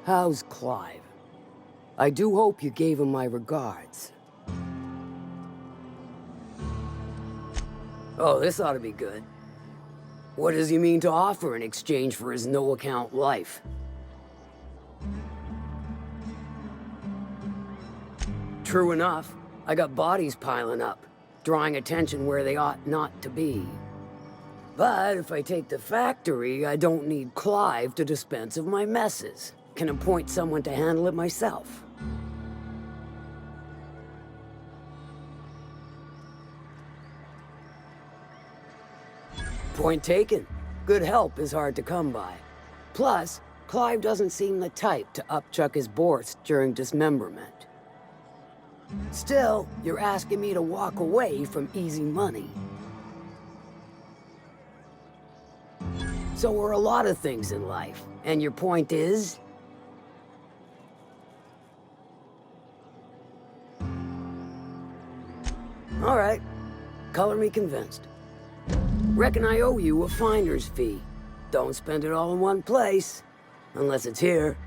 How's Clive? I do hope you gave him my regards. Oh, this ought to be good. What does he mean to offer in exchange for his no-account life? True enough, I got bodies piling up, drawing attention where they ought not to be. But if I take the factory, I don't need Clive to dispense of my messes. Can appoint someone to handle it myself. Point taken. Good help is hard to come by. Plus, Clive doesn't seem the type to upchuck his boards during dismemberment. Still, you're asking me to walk away from easy money. So are a lot of things in life, and your point is? All right, color me convinced. Reckon I owe you a finder's fee. Don't spend it all in one place, unless it's here.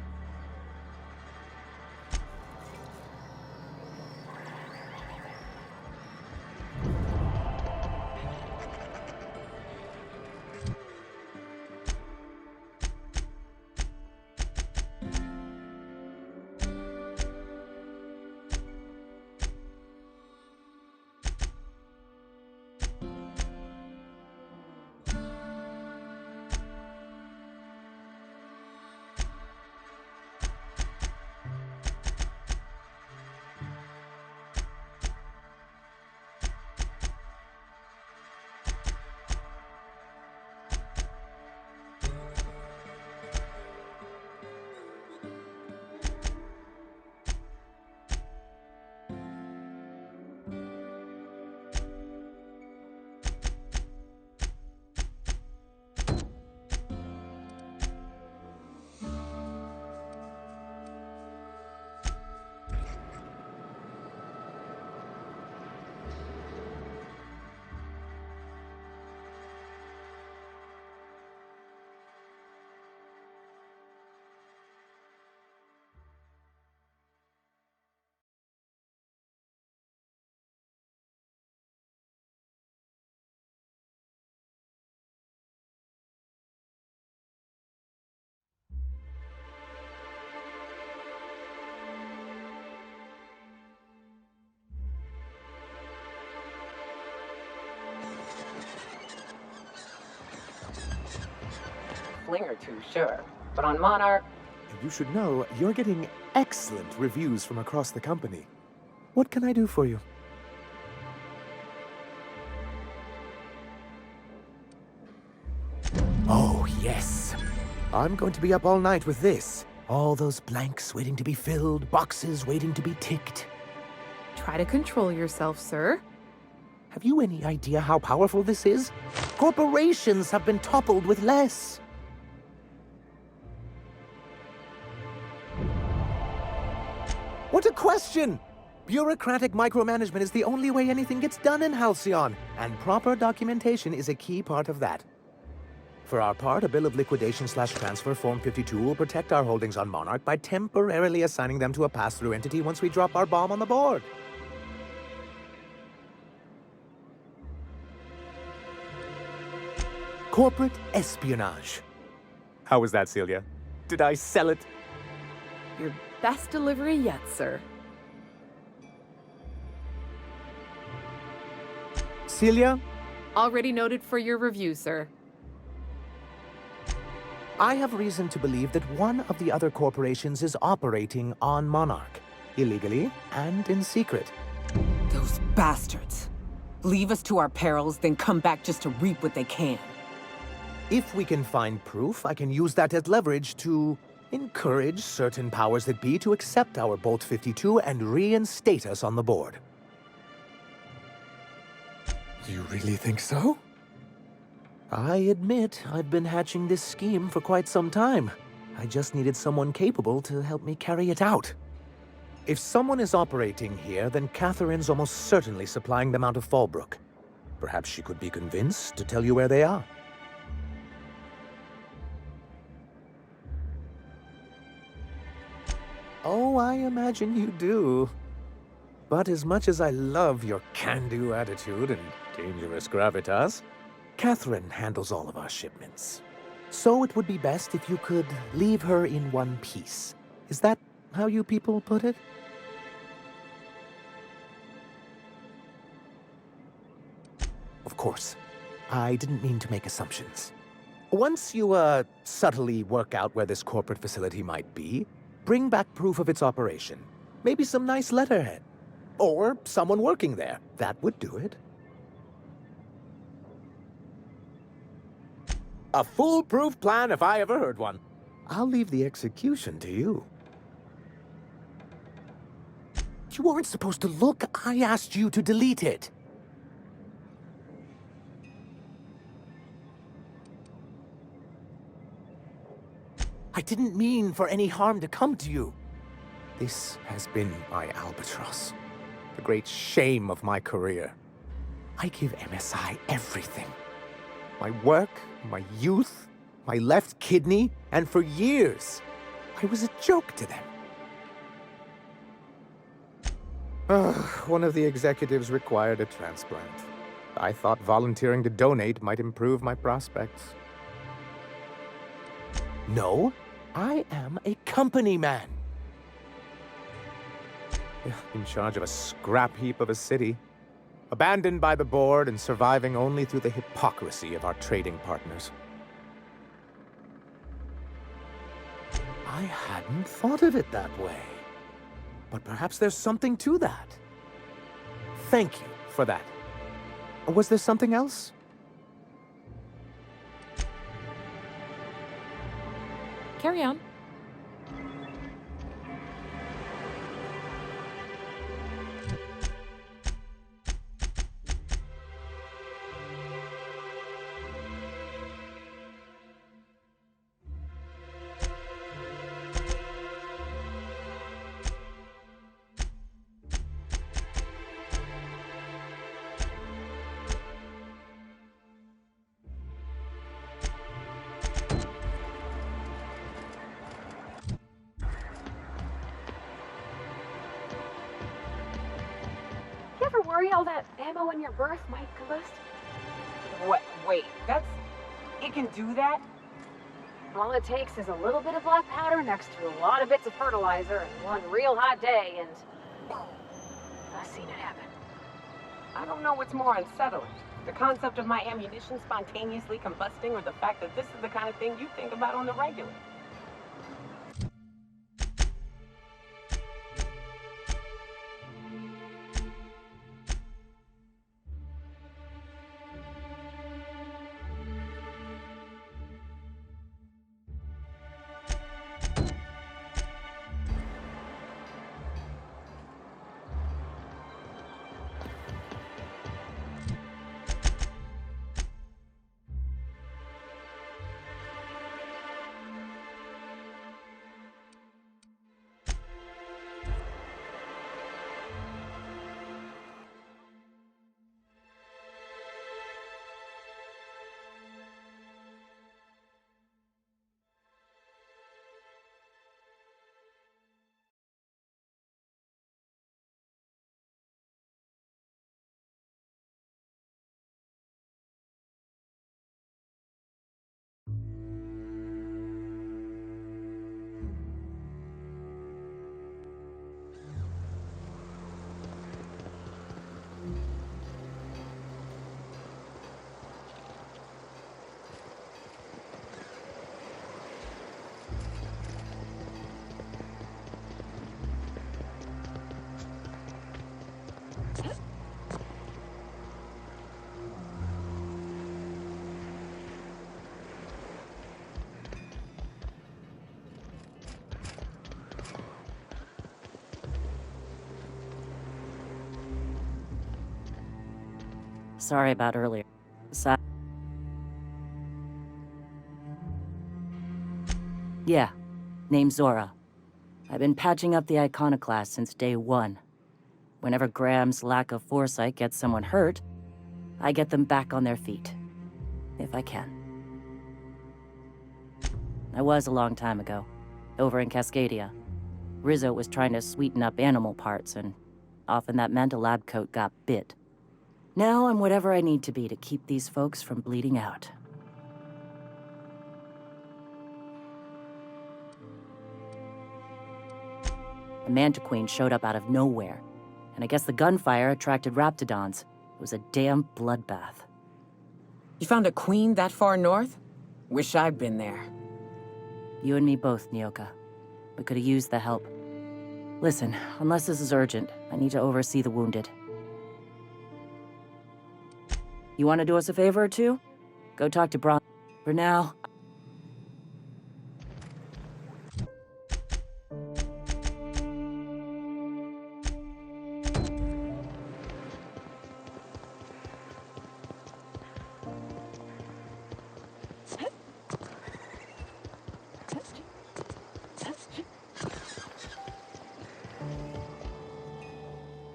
Fling or two, sure. But on Monarch... You should know, you're getting excellent reviews from across the company. What can I do for you? Oh, yes. I'm going to be up all night with this. All those blanks waiting to be filled, boxes waiting to be ticked. Try to control yourself, sir. Have you any idea how powerful this is? Corporations have been toppled with less. What a question! Bureaucratic micromanagement is the only way anything gets done in Halcyon, and proper documentation is a key part of that. For our part, a bill of liquidation/transfer Form 52 will protect our holdings on Monarch by temporarily assigning them to a pass-through entity once we drop our bomb on the board. Corporate espionage. How was that, Celia? Did I sell it? Your best delivery yet, sir. Celia? Already noted for your review, sir. I have reason to believe that one of the other corporations is operating on Monarch, illegally and in secret. Those bastards. Leave us to our perils, then come back just to reap what they can. If we can find proof, I can use that as leverage to encourage certain powers that be to accept our Bolt 52 and reinstate us on the board. You really think so? I admit I've been hatching this scheme for quite some time. I just needed someone capable to help me carry it out. If someone is operating here, then Catherine's almost certainly supplying them out of Fallbrook. Perhaps she could be convinced to tell you where they are. Oh, I imagine you do. But as much as I love your can-do attitude and dangerous gravitas, Catherine handles all of our shipments. So it would be best if you could leave her in one piece. Is that how you people put it? Of course. I didn't mean to make assumptions. Once you, subtly work out where this corporate facility might be, bring back proof of its operation. Maybe some nice letterhead. Or someone working there. That would do it. A foolproof plan if I ever heard one. I'll leave the execution to you. You weren't supposed to look. I asked you to delete it. I didn't mean for any harm to come to you. This has been my albatross. The great shame of my career. I give MSI everything. My work, my youth, my left kidney, and for years, I was a joke to them. One of the executives required a transplant. I thought volunteering to donate might improve my prospects. No, I am a company man. In charge of a scrap heap of a city. Abandoned by the board and surviving only through the hypocrisy of our trading partners. I hadn't thought of it that way. But perhaps there's something to that. Thank you for that. Was there something else? Carry on. You ever worry all that ammo in your berth might combust? What? Wait, it can do that? All it takes is a little bit of black powder next to a lot of bits of fertilizer and one real hot day, and I've seen it happen. I don't know what's more unsettling. The concept of my ammunition spontaneously combusting, or the fact that this is the kind of thing you think about on the regular. Sorry about earlier. Yeah, name's Zora. I've been patching up the Iconoclast since day one. Whenever Graham's lack of foresight gets someone hurt, I get them back on their feet. If I can. I was a long time ago, over in Cascadia. Rizzo was trying to sweeten up animal parts, and often that meant a lab coat got bit. Now I'm whatever I need to be to keep these folks from bleeding out. The Mantiqueen showed up out of nowhere, and I guess the gunfire attracted Raptidons. It was a damn bloodbath. You found a queen that far north? Wish I'd been there. You and me both, Nyoka. We could have used the help. Listen, unless this is urgent, I need to oversee the wounded. You want to do us a favor or two? Go talk to Bron. For now,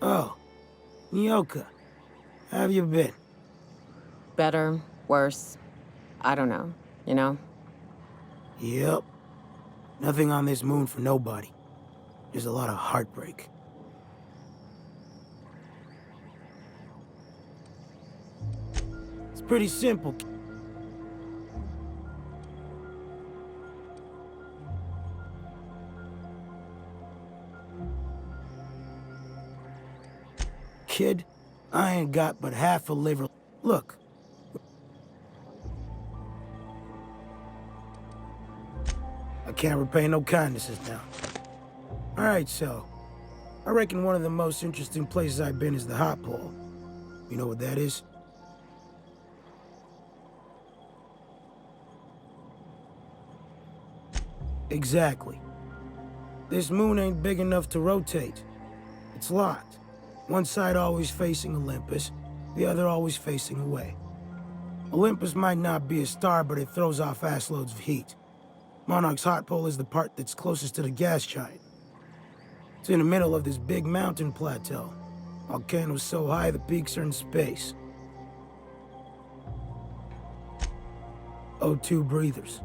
Oh, Nyoka, how have you been? Better, worse, I don't know, you know? Yep. Nothing on this moon for nobody. There's a lot of heartbreak. It's pretty simple. Kid, I ain't got but half a liver. Look. I can't repay no kindnesses now. Alright, so. I reckon one of the most interesting places I've been is the Hot Pole. You know what that is? Exactly. This moon ain't big enough to rotate. It's locked. One side always facing Olympus, the other always facing away. Olympus might not be a star, but it throws off assloads of heat. Monarch's hot pole is the part that's closest to the gas giant. It's in the middle of this big mountain plateau. Volcanoes so high the peaks are in space. O2 breathers.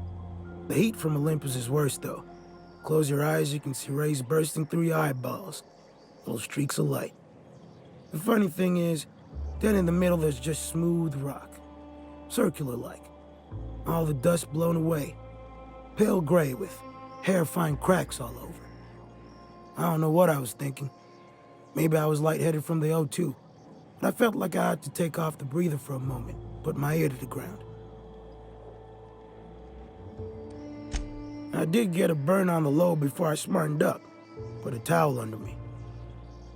The heat from Olympus is worse, though. Close your eyes, you can see rays bursting through your eyeballs. Little streaks of light. The funny thing is, then in the middle there's just smooth rock. Circular-like. All the dust blown away. Pale gray with hair-fine cracks all over. I don't know what I was thinking. Maybe I was lightheaded from the O2. But I felt like I had to take off the breather for a moment, put my ear to the ground. I did get a burn on the lobe before I smartened up. Put a towel under me.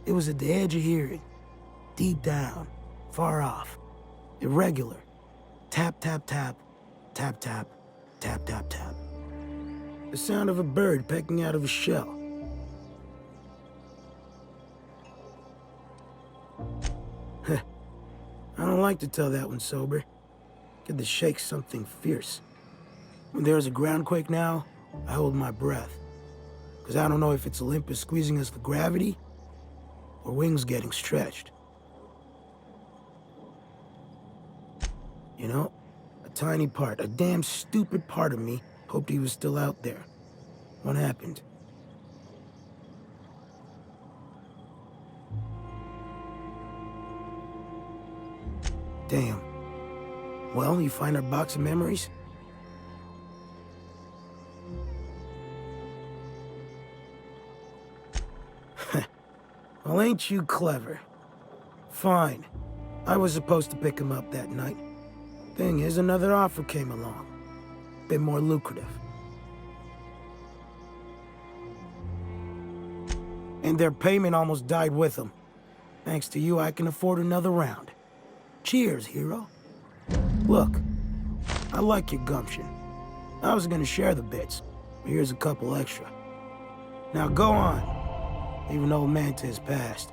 It was at the edge of hearing. Deep down, far off, irregular. Tap, tap, tap, tap, tap, tap, tap, tap. The sound of a bird pecking out of a shell. I don't like to tell that one sober. Get the shakes something fierce. When there's a groundquake now, I hold my breath. Because I don't know if it's Olympus squeezing us for gravity, or wings getting stretched. You know, a tiny part, a damn stupid part of me hoped he was still out there. What happened? Damn. Well, you find our box of memories? Well, ain't you clever? Fine. I was supposed to pick him up that night. Thing is, another offer came along. Bit more lucrative. And their payment almost died with them. Thanks to you, I can afford another round. Cheers, hero. Look, I like your gumption. I was gonna share the bits, but here's a couple extra. Now go on. Even old Manta is past.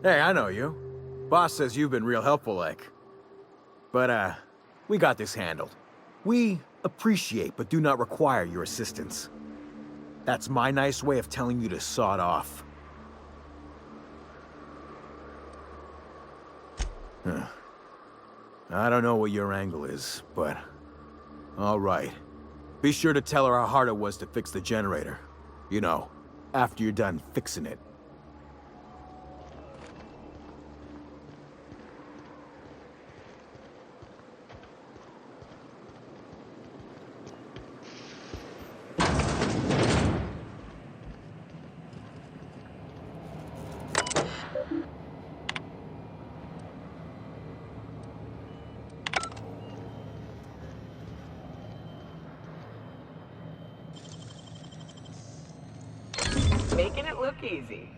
Hey, I know you. Boss says you've been real helpful, like. But, we got this handled. We appreciate but do not require your assistance. That's my nice way of telling you to sod off. Huh. I don't know what your angle is, but... all right. Be sure to tell her how hard it was to fix the generator. You know, after you're done fixing it. Making it look easy.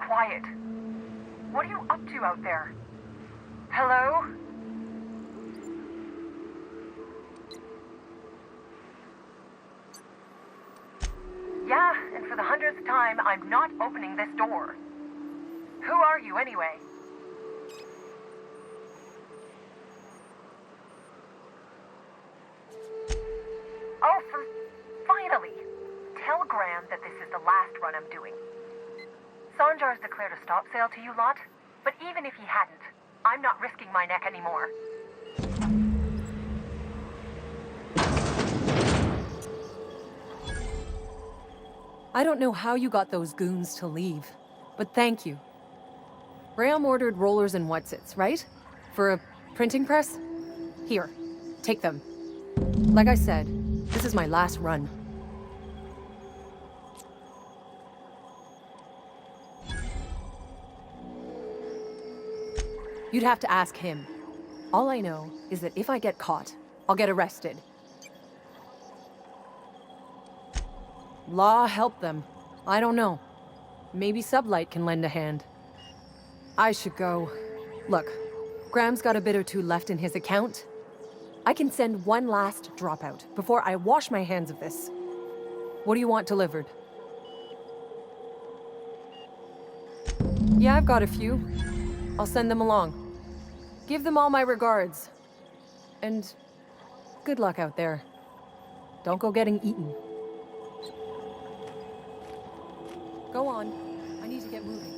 Quiet. What are you up to out there? Hello? Yeah, and for the 100th time, I'm not opening this door. Who are you, anyway? Oh, finally! Tell Graham that this is the last run I'm doing. Sanjar's declared a stop sale to you lot, but even if he hadn't, I'm not risking my neck anymore. I don't know how you got those goons to leave, but thank you. Graham ordered rollers and whatsits, right? For a printing press? Here, take them. Like I said, this is my last run. You'd have to ask him. All I know is that if I get caught, I'll get arrested. Law help them. I don't know. Maybe Sublight can lend a hand. I should go. Look, Graham's got a bit or two left in his account. I can send one last dropout before I wash my hands of this. What do you want delivered? Yeah, I've got a few. I'll send them along. Give them all my regards. And good luck out there. Don't go getting eaten. Go on. I need to get moving.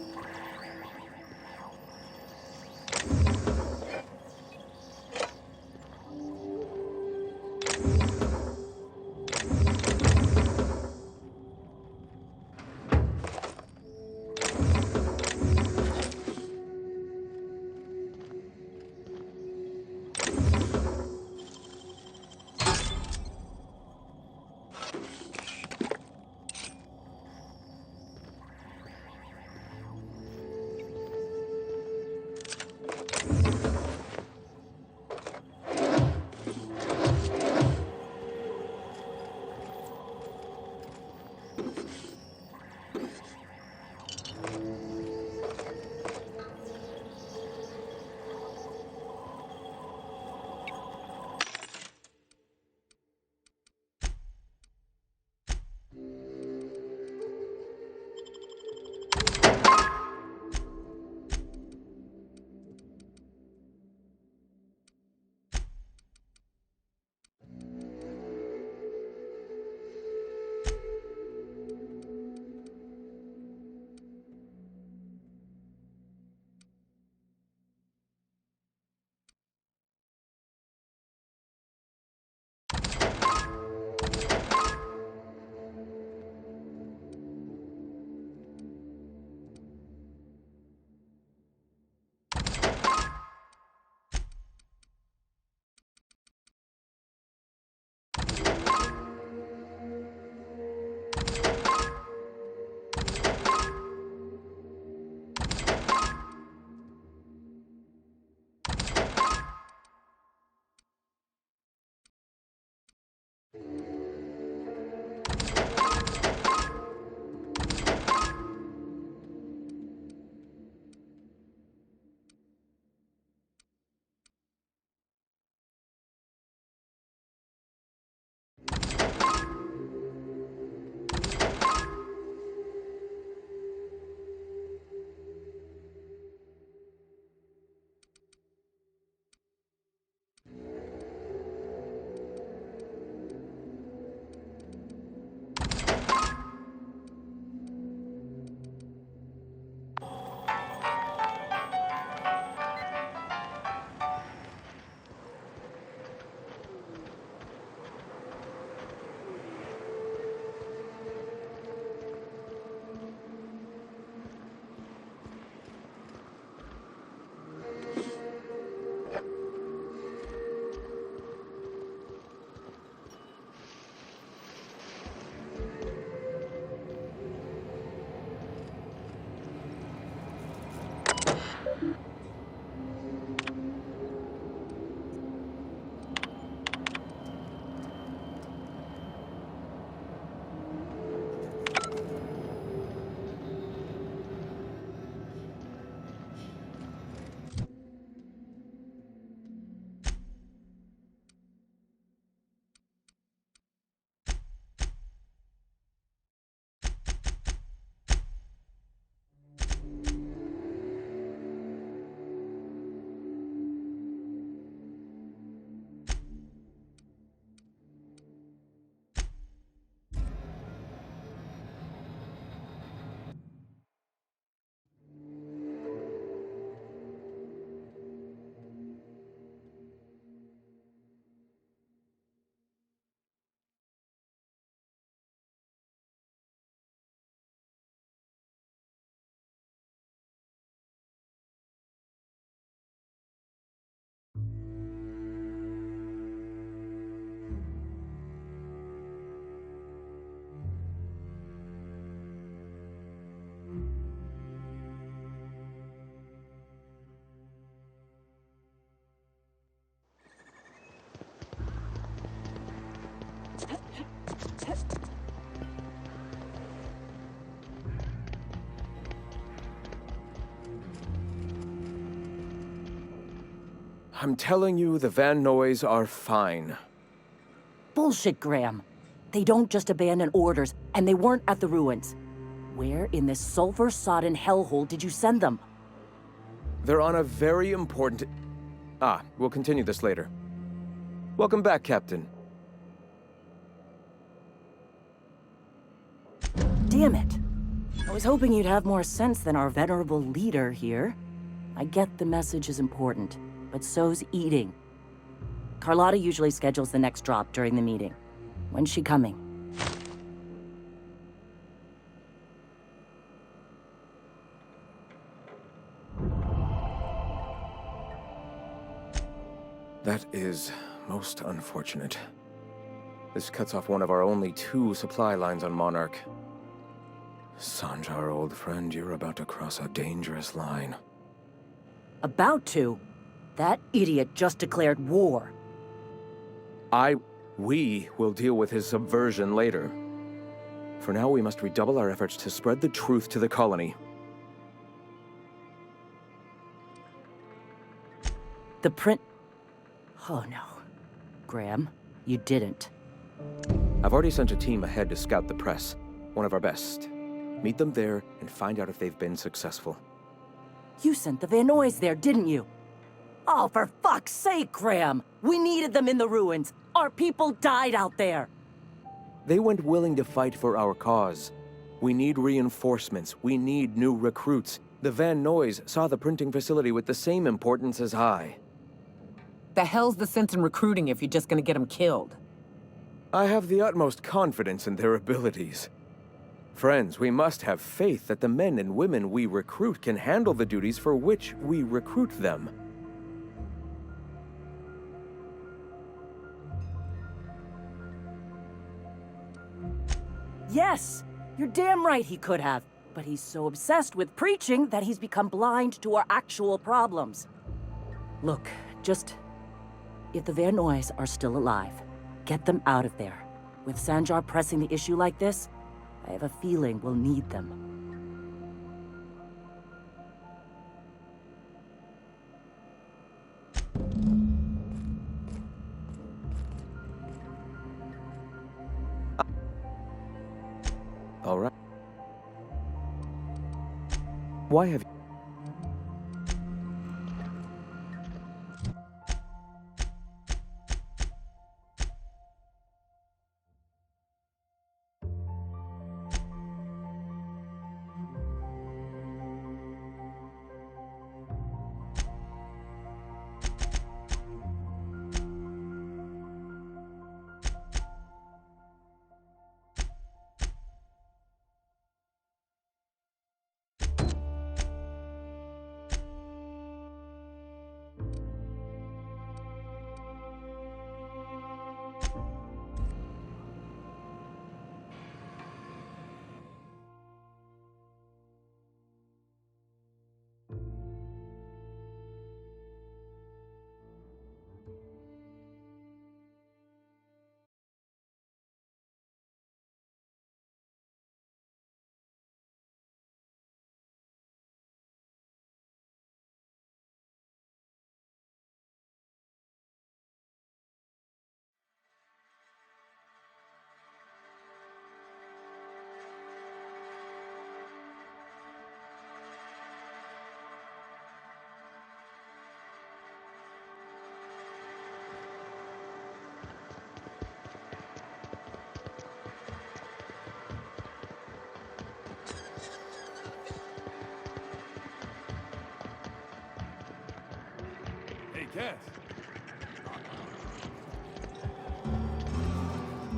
I'm telling you, the Van Noys are fine. Bullshit, Graham. They don't just abandon orders, and they weren't at the ruins. Where in this sulfur-sodden hellhole did you send them? They're on a very important... we'll continue this later. Welcome back, Captain. Damn it. I was hoping you'd have more sense than our venerable leader here. I get the message is important, but so's eating. Carlotta usually schedules the next drop during the meeting. When's she coming? That is most unfortunate. This cuts off one of our only 2 supply lines on Monarch. Sanjar, old friend, you're about to cross a dangerous line. About to? That idiot just declared war. We will deal with his subversion later. For now, we must redouble our efforts to spread the truth to the colony. The print... Oh no. Graham, you didn't. I've already sent a team ahead to scout the press. One of our best. Meet them there and find out if they've been successful. You sent the Van Noys there, didn't you? Oh, for fuck's sake, Graham! We needed them in the ruins! Our people died out there! They went willing to fight for our cause. We need reinforcements. We need new recruits. The Van Noys saw the printing facility with the same importance as I. The hell's the sense in recruiting if you're just gonna get them killed? I have the utmost confidence in their abilities. Friends, we must have faith that the men and women we recruit can handle the duties for which we recruit them. Yes! You're damn right he could have. But he's so obsessed with preaching that he's become blind to our actual problems. Look, just... If the Van Noys are still alive, get them out of there. With Sanjar pressing the issue like this, I have a feeling we'll need them. All right. Why have you...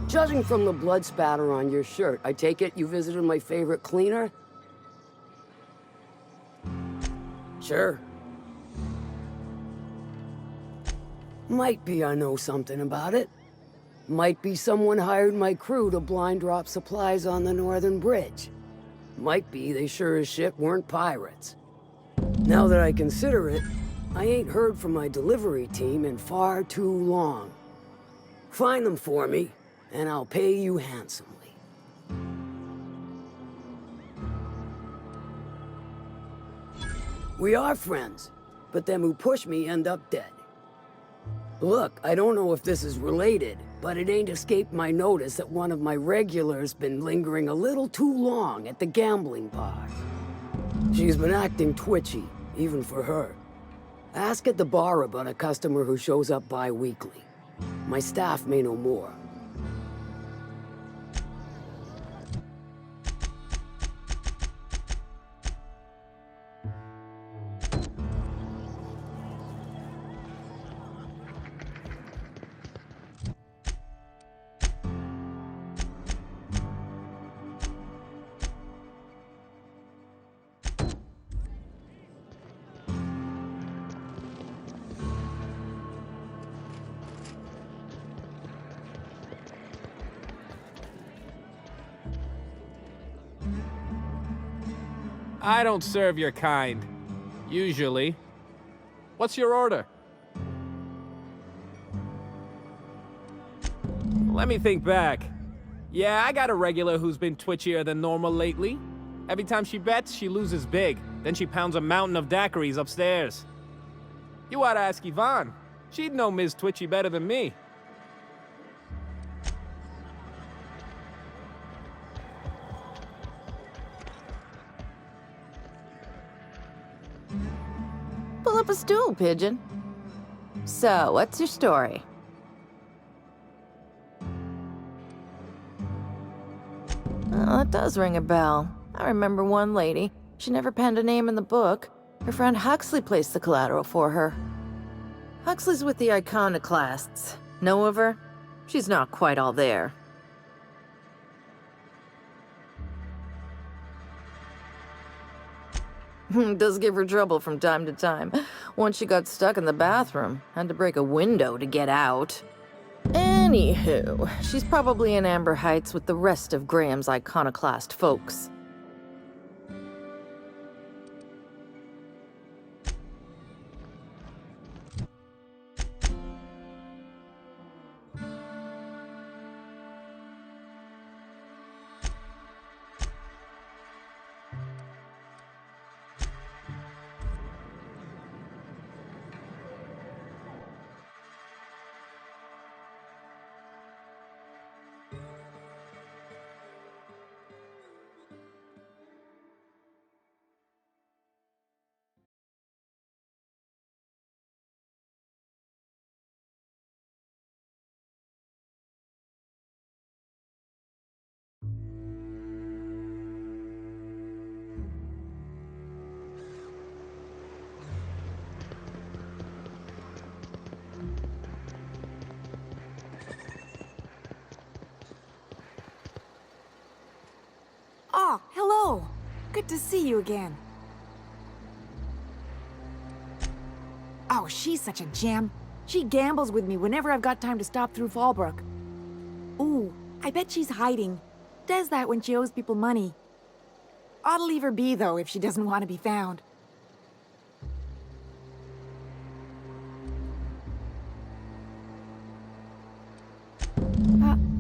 Judging from the blood spatter on your shirt, I take it you visited my favorite cleaner? Sure. Might be I know something about it. Might be someone hired my crew to blind drop supplies on the Northern Bridge. Might be they sure as shit weren't pirates. Now that I consider it, I ain't heard from my delivery team in far too long. Find them for me, and I'll pay you handsomely. We are friends, but them who push me end up dead. Look, I don't know if this is related, but it ain't escaped my notice that one of my regulars been lingering a little too long at the gambling bar. She's been acting twitchy, even for her. Ask at the bar about a customer who shows up bi-weekly. My staff may know more. I don't serve your kind. Usually. What's your order? Let me think back. Yeah, I got a regular who's been twitchier than normal lately. Every time she bets, she loses big. Then she pounds a mountain of daiquiris upstairs. You oughta ask Yvonne. She'd know Ms. Twitchy better than me. Pull up a stool, Pigeon. So, what's your story? Oh, that does ring a bell. I remember one lady. She never penned a name in the book. Her friend Huxley placed the collateral for her. Huxley's with the Iconoclasts. Know of her? She's not quite all there. Does give her trouble from time to time. Once she got stuck in the bathroom, had to break a window to get out. Anywho, she's probably in Amber Heights with the rest of Graham's Iconoclast folks. Oh, hello. Good to see you again. Oh, she's such a gem. She gambles with me whenever I've got time to stop through Fallbrook. Ooh, I bet she's hiding. Does that when she owes people money. Ought to leave her be, though, if she doesn't want to be found.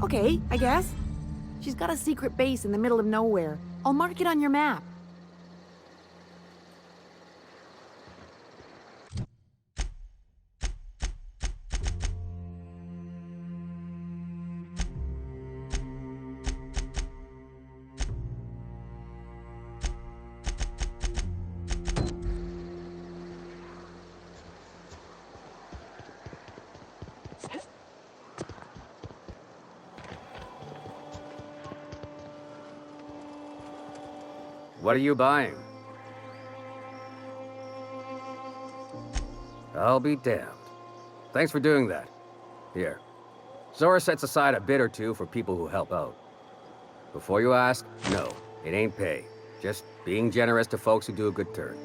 Okay, I guess. She's got a secret base in the middle of nowhere. I'll mark it on your map. What are you buying? I'll be damned. Thanks for doing that. Here. Zora sets aside a bit or two for people who help out. Before you ask, no, it ain't pay. Just being generous to folks who do a good turn.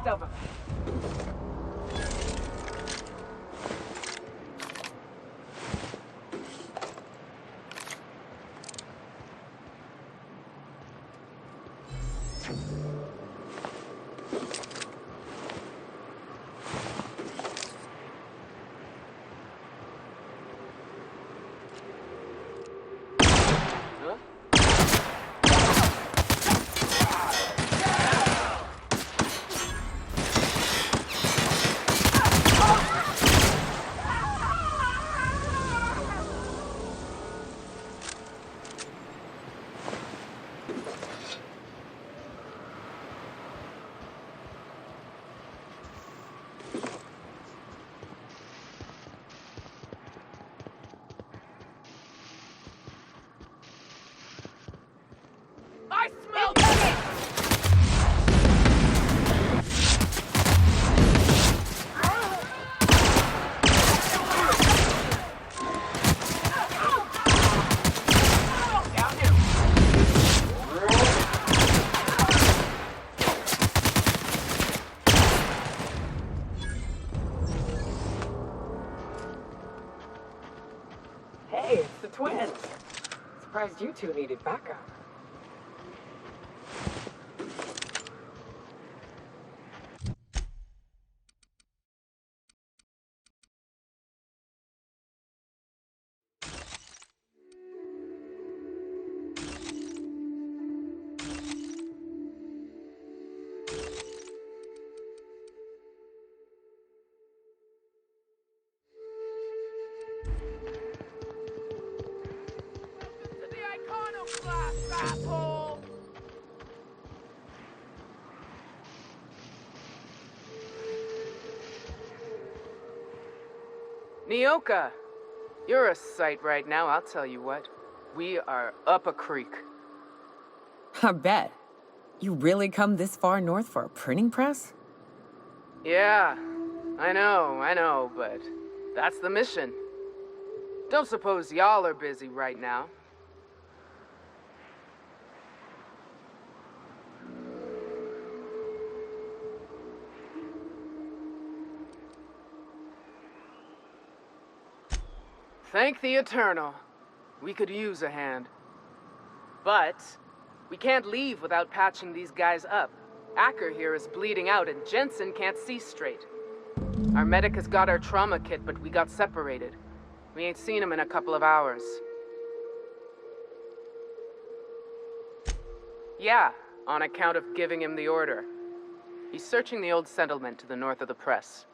rest of them. I smell Hey, it's the twins. Surprised you two needed backup. Nyoka, you're a sight right now, I'll tell you what. We are up a creek. I bet. You really come this far north for a printing press? Yeah, I know, but that's the mission. Don't suppose y'all are busy right now. Thank the Eternal. We could use a hand. But we can't leave without patching these guys up. Acker here is bleeding out and Jensen can't see straight. Our medic has got our trauma kit, but we got separated. We ain't seen him in a couple of hours. Yeah, on account of giving him the order. He's searching the old settlement to the north of the press.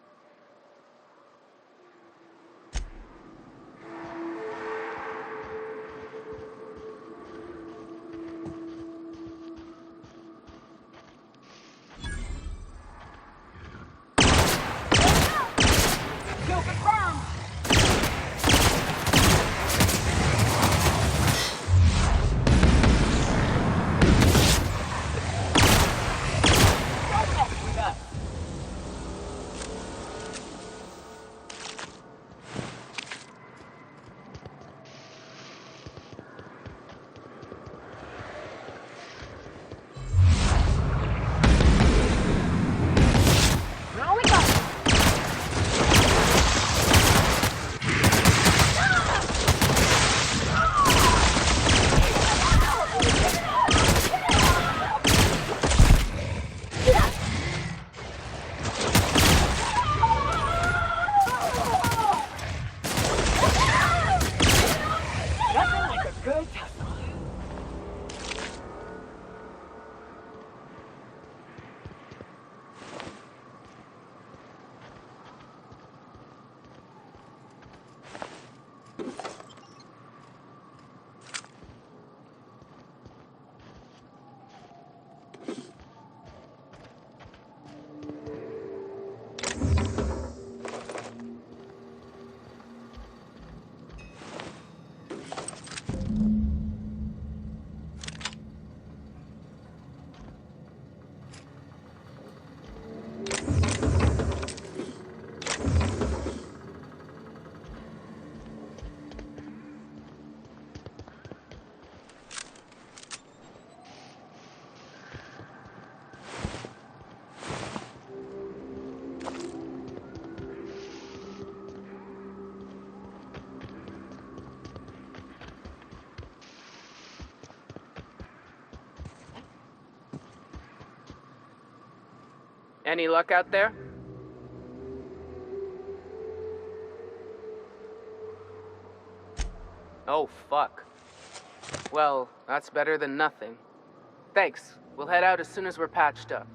Any luck out there? Oh, fuck. Well, that's better than nothing. Thanks. We'll head out as soon as we're patched up.